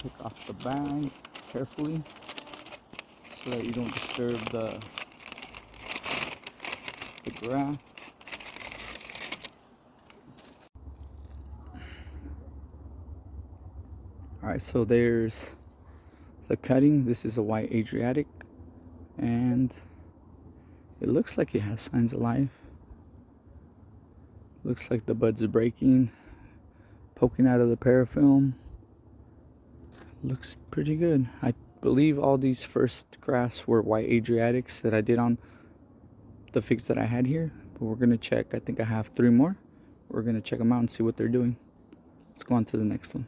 take off the bag carefully so that you don't disturb the graft. Alright, so there's the cutting. This is a White Adriatic, and it looks like it has signs of life. Looks like the buds are breaking, poking out of the parafilm. Looks pretty good. I believe all these first grafts were White Adriatics that I did on the figs that I had here, but we're gonna check. I think I have 3 more. We're gonna check them out and see what they're doing. Let's go on to the next one.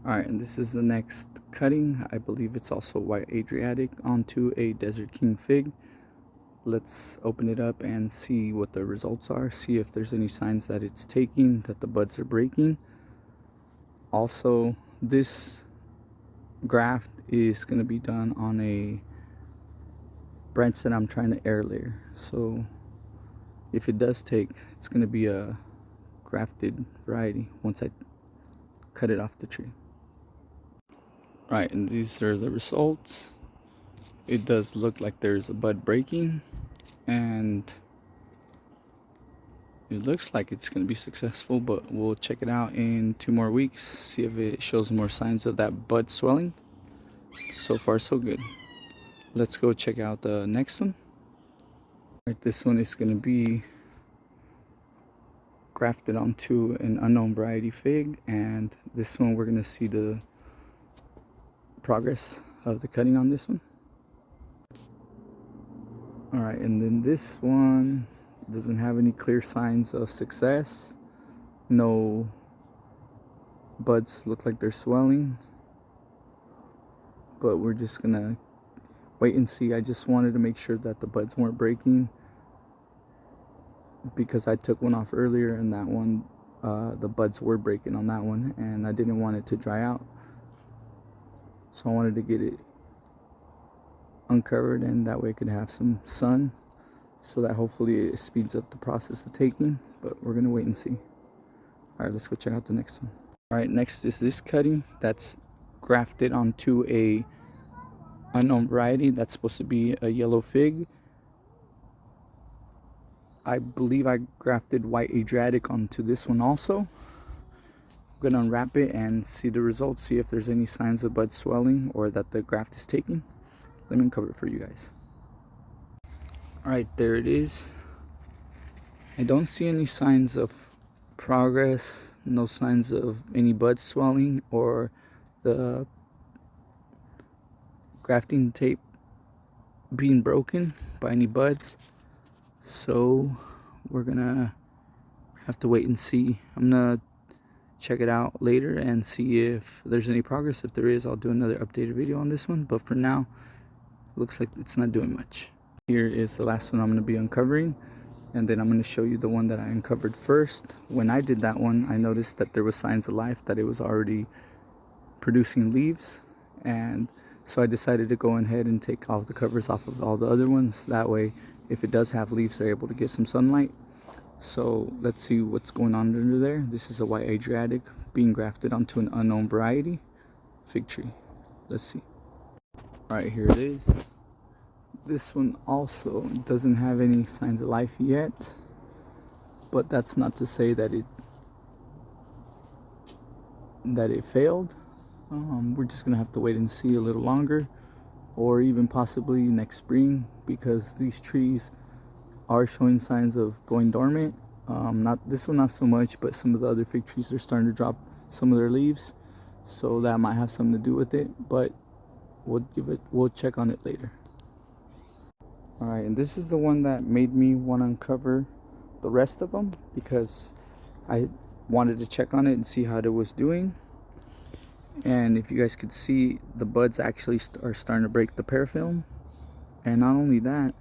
Alright, and this is the next cutting. I believe it's also White Adriatic onto a Desert King fig. Let's open it up and see what the results are. See if there's any signs that it's taking, that the buds are breaking. Also, this graft is going to be done on a branch that I'm trying to air layer. So if it does take, it's going to be a grafted variety once I cut it off the tree. Right, and these are the results. It does look like there's a bud breaking, and it looks like it's going to be successful, but we'll check it out in 2 more weeks, see if it shows more signs of that bud swelling. So far so good. Let's go check out the next one. Right, this one is going to be grafted onto an unknown variety fig, and this one we're going to see the progress of the cutting on this one. Alright, and then this one doesn't have any clear signs of success. No buds look like they're swelling, but we're just gonna wait and see. I just wanted to make sure that the buds weren't breaking, because I took one off earlier and that one, the buds were breaking on that one, and I didn't want it to dry out. So I wanted to get it uncovered, and that way it could have some sun, so that hopefully it speeds up the process of taking. But we're gonna wait and see. All right, let's go check out the next one. All right, next is this cutting that's grafted onto a unknown variety that's supposed to be a yellow fig. I believe I grafted White Adriatic onto this one also. I'm gonna unwrap it and see the results, see if there's any signs of bud swelling or that the graft is taking. Let me uncover it for you guys. Alright, there it is. I don't see any signs of progress, no signs of any bud swelling or the grafting tape being broken by any buds. So we're gonna have to wait and see. I'm gonna check it out later and see if there's any progress. If there is, I'll do another updated video on this one, but for now looks like it's not doing much. Here is the last one I'm going to be uncovering, and then I'm going to show you the one that I uncovered first. When I did that one, I noticed that there was signs of life, that it was already producing leaves, and so I decided to go ahead and take all the covers off of all the other ones. That way, if it does have leaves, they're able to get some sunlight. So let's see what's going on under there. This is a White Adriatic being grafted onto an unknown variety fig tree. Let's see. Right, here it is. This one also doesn't have any signs of life yet, but that's not to say that it failed. We're just gonna have to wait and see a little longer, or even possibly next spring, because these trees are showing signs of going dormant. Not this one, not so much, but some of the other fig trees are starting to drop some of their leaves, so that might have something to do with it. But we'll check on it later. All right, and this is the one that made me want to uncover the rest of them, because I wanted to check on it and see how it was doing. And if you guys could see, the buds actually are starting to break the parafilm. And not only that,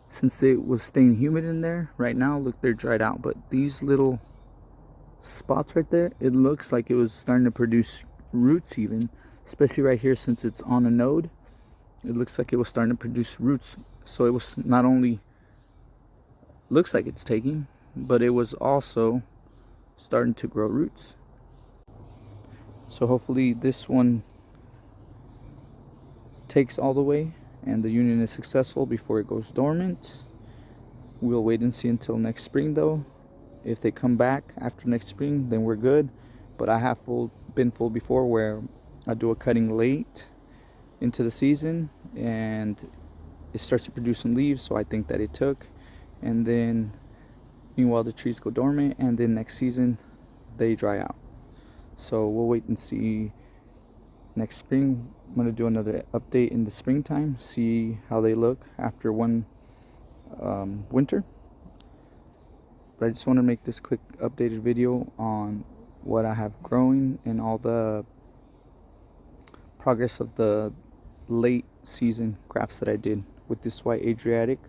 since it was staying humid in there, right now look, they're dried out, but these little spots right there, it looks like it was starting to produce roots, even especially right here, since it's on a node. It looks like it was starting to produce roots. So it was not only looks like it's taking, but it was also starting to grow roots. So hopefully this one takes all the way and the union is successful before it goes dormant. We'll wait and see until next spring though. If they come back after next spring, then we're good. But I have been full before where I do a cutting late into the season and it starts to produce some leaves, so I think that it took. And then meanwhile the trees go dormant and then next season they dry out. So we'll wait and see next spring. I'm going to do another update in the springtime, see how they look after one winter. But I just want to make this quick updated video on what I have growing and all the progress of the late season grafts that I did with this White Adriatic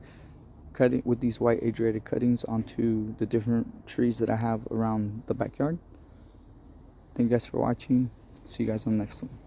cutting, with these White Adriatic cuttings onto the different trees that I have around the backyard. Thank you guys for watching. See you guys on the next one.